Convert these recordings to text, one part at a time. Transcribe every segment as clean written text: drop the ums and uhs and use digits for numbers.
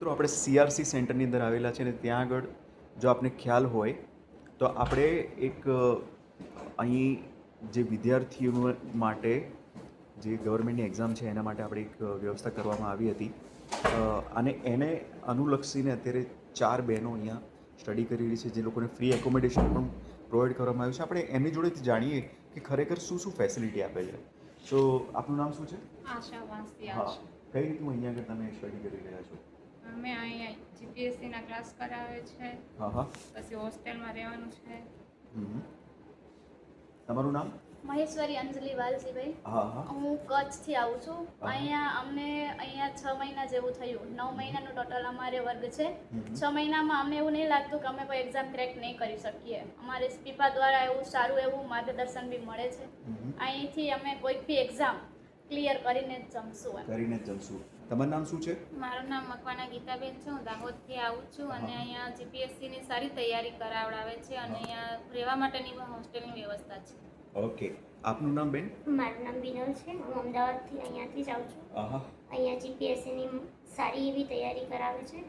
મિત્રો આપણે સીઆરસી સેન્ટરની અંદર આવેલા છે ને ત્યાં આગળ જો આપને ખ્યાલ હોય તો આપણે એક અહીં જે વિદ્યાર્થીઓ માટે જે ગવર્મેન્ટની એક્ઝામ છે એના માટે આપણે એક વ્યવસ્થા કરવામાં આવી હતી અને એને અનુલક્ષીને અત્યારે 4 બહેનો અહીંયા સ્ટડી કરી રહી છે જે લોકોને ફ્રી એકોમોડેશન પણ પ્રોવાઈડ કરવામાં આવ્યું છે. આપણે એમની જોડેથી જાણીએ કે ખરેખર શું શું ફેસિલિટી આપે છે. તો આપનું નામ શું છે? આશા વાંસદિયા. હા, કઈ રીતનું અહીંયા આગળ તમે સ્ટડી કરી રહ્યા છો? અમે અહીંયા જીપીએસસીના ક્લાસ કરાવે છે. હા. પછી હોસ્ટેલમાં રહેવાનું છે. તમારું નામ? મહેશ્વરી અંજલિ વાલજીભાઈ. હા. હું કચ્છથી આવું છું. અમને અહીંયા 6 મહિના જેવું થયું. 9 મહિનાનો ટોટલ અમારે વર્ગ છે. 6 મહિનામાં અમને એવું નહીં લાગતું કે અમે કોઈ એક્ઝામ ક્રેક નહીં કરી શકીએ. અમારે સ્પીપા દ્વારા એવું સારું એવું માર્ગદર્શન બી મળે છે. અહીંથી અમે કોઈ બી એક્ઝામ ક્લિયર કરીને જ જમશું. તમારું નામ શું છે? મારું નામ મકવાના ગીતાબેન છે. હું દાહોદથી આવું છું અને અહીંયા જીપીએસસીની સારી તૈયારી કરાવડાવે છે અને અહીંયા રહેવા માટેની હોસ્ટેલની વ્યવસ્થા છે. ઓકે, આપનું નામ બેન? મારું નામ વિનોદ છે. હું અમદાવાદથી અહીંયાથી જ આવું છું. અહીંયા જીપીએસસીની સારી એવી તૈયારી કરાવે છે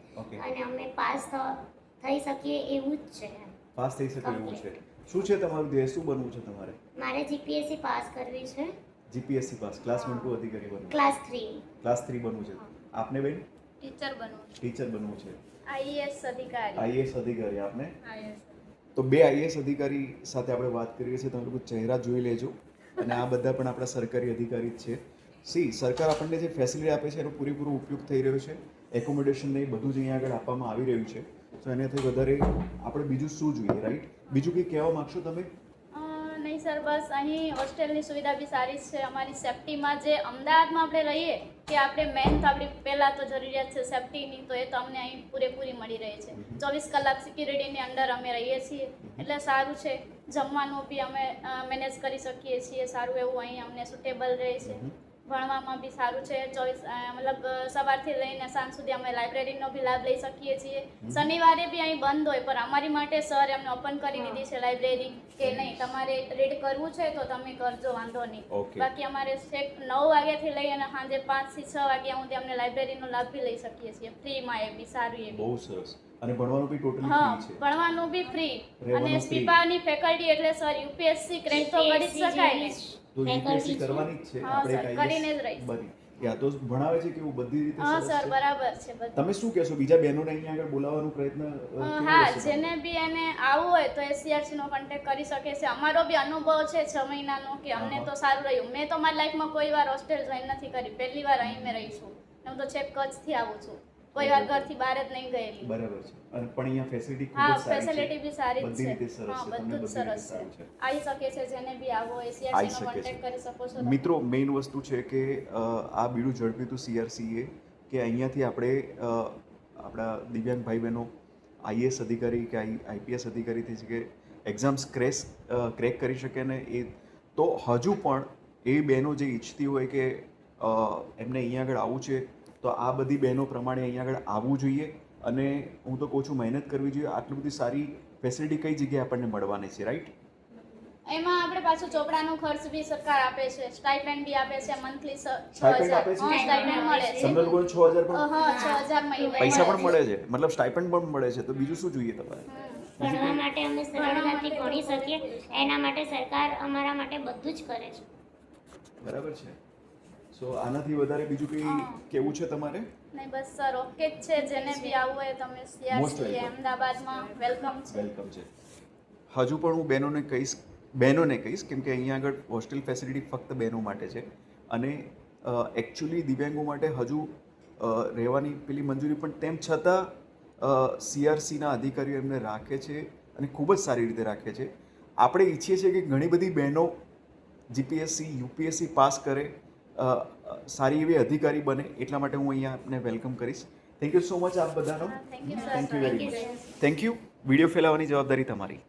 અને અમે પાસ થઈ શકીએ એવું જ છે. પાસ થઈ શકે એવું છે. શું છે તમારું ધ્યેય? શું બનવું છે તમારે? મારે જીપીએસસી પાસ કરવી છે. જીપીએસસી પાસ, ક્લાસ 1 2 અધિકારી બનવું? ક્લાસ 3 બનવું છે. આપને બેન? ટીચર બનવું. ટીચર બનવું છે. આઈએએસ અધિકારી. આઈએએસ અધિકારી. આપને? આઈએએસ. તો 2 આઈએએસ અધિકારી સાથે આપણે વાત કરીએ છીએ. તમે લોકો ચહેરા જોઈ લેજો. અને આ બધા પણ આપણા સરકારી અધિકારી જ છે. સરકાર આપણને જે ફેસિલિટી આપે છે એનો પૂરેપૂરો ઉપયોગ થઈ રહ્યો છે. એકોમોડેશન ને બધું જ અહીંયા આગળ આપવામાં આવી રહ્યું છે. તો એનાથી વધારે આપણે બીજું શું જોઈએ, રાઈટ? બીજું કંઈ કહેવા માગશો તમે? નહીં સર, બસ અહીં હોસ્ટેલની સુવિધા બી સારી છે. અમારી સેફટીમાં જે અમદાવાદમાં આપણે રહીએ કે આપણે મેન તો આપણી પહેલાં તો જરૂરિયાત છે સેફટીની, તો એ તો અમને અહીં પૂરેપૂરી મળી રહે છે. 24 કલાક સિક્યુરિટીની અંદર અમે રહીએ છીએ એટલે સારું છે. જમવાનું બી અમે મેનેજ કરી શકીએ છીએ. સારું એવું અહીં અમને સુટેબલ રહે છે. ભણવામાં બી સારું છે. મતલબ સવારથી લઈને સાંજ સુધી અમે લાઇબ્રેરીનો બી લાભ લઈ શકીએ છીએ. શનિવારે બી અહીં બંધ હોય પણ અમારી માટે સર એમને ઓપન કરી દીધી છે લાઇબ્રેરી કે નહીં, તમારે રીડ કરવું છે તો તમે કરજો, વાંધો નહીં. બાકી અમારે 9 વાગ્યાથી લઈ અને સાંજે 5 થી 6 વાગ્યા સુધી અમને લાઇબ્રેરીનો લાભ બી લઈ શકીએ છીએ ફ્રીમાં. એ બી સારું. એ બહુ સરસ. અને ભણવાનું બી ટોટલી ફ્રી છે. ભણવાનું બી ફ્રી. અને સ્પીપાની ફેકલ્ટી એટલે સર યુપીએસસી ક્રેક તો કરી જ શકાય ને. તો યુપીએસસી કરવાની જ છે આપણે, કરીને જ રહીશ. બધી યા તો ભણાવે છે કે એવું બધી રીતે? હા સર, બરાબર છે બધું. તમે શું કહેશો બીજા બહેનોને અહીંયા આગળ બોલાવવાનો પ્રયત્ન? હા, જેને બી એને આવવું હોય તો એસસીઆરસી નો કોન્ટેક્ટ કરી શકે છે. અમારો બી અનુભવ છે 6 મહિનાનો કે અમને તો સારું રહ્યું. મેં તો મારી લાઈફમાં કોઈ વાર હોસ્ટેલ જોઈન નથી કરી. પહેલી વાર અહીં મેં રહી છું. હું તો છેક કચ્છથી આવું છું. કોઈ વાર ઘરથી બહાર જ નહીં ગયેલી. બરાબર છે. અને પણ અહીંયા ફેસિલિટી ખૂબ હા, જ સારી છે. ફેસિલિટી બી સારી બધી છે. રીતે સરસ છે. બધું જ સરસ છે. આવી શકે છે જેને બી આવો એસસીઆરસી નો કોન્ટેક્ટ કરી શકો છો. મિત્રો, મેઇન વસ્તુ છે કે આ બીડું ઝડપ્યું હતું સીઆરસીએ કે અહીંયાથી આપણે આપણા દિવ્યાંગ ભાઈ બહેનો આઈએએસ અધિકારી કે આઈપીએસ અધિકારી થઈ શકે, એક્ઝામ્સ ક્રેક કરી શકે ને એ તો હજુ પણ એ બહેનો જે ઈચ્છતી હોય કે એમને અહીંયા આગળ આવવું છે તો આ બધી બહેનો પ્રમાણે અહીંયા આગળ આવવું જોઈએ. અને હું તો કહું છું મહેનત કરવી જોઈએ. આટલી બધી સારી ફેસિલિટી કઈ જગ્યાએ આપણને મળવાની છે, રાઈટ? એમાં આપણે પાછું ચોપડાનો ખર્ચ બી સરકાર આપે છે. સ્ટાઇપેન્ડ બી આપે છે. મંથલી સ્ટાઇપેન્ડ આપે છે. સ્ટાઇપેન્ડ મળે છે. તમને લોકોને 6000 પણ? હા, 6000 મહિને પૈસા પણ મળે છે. મતલબ સ્ટાઇપેન્ડ પણ મળે છે. તો બીજું શું જોઈએ તમારે? ભણવા માટે અમે સરળતાથી ભણી શકીએ એના માટે સરકાર અમારા માટે બધું જ કરે છે. બરાબર છે. સો આનાથી વધારે બીજું કંઈ કેવું છે તમારે? નહીં, બસ સર ઓકે જ છે. જેને બી આવવું હોય તમે સીઆરસી અમદાવાદમાં વેલકમ છે. હજુ પણ હું બહેનોને કહીશ કેમ કે અહીંયા આગળ હોસ્ટેલ ફેસિલિટી ફક્ત બહેનો માટે છે અને એકચ્યુઅલી દિવ્યાંગો માટે હજુ રહેવાની પેલી મંજૂરી પણ તેમ છતાં સીઆરસીના અધિકારીઓ એમને રાખે છે અને ખૂબ જ સારી રીતે રાખે છે. આપણે ઈચ્છીએ છીએ કે ઘણી બધી બહેનો જીપીએસસી યુપીએસસી પાસ કરે, સારી એવી અધિકારી બને. એટલા માટે હું અહીંયા આપને વેલકમ કરીશ. થેન્ક યુ સો મચ આપ બધાનો. Thank you very much. Thank you. Video ફેલાવવાની જવાબદારી તમારી.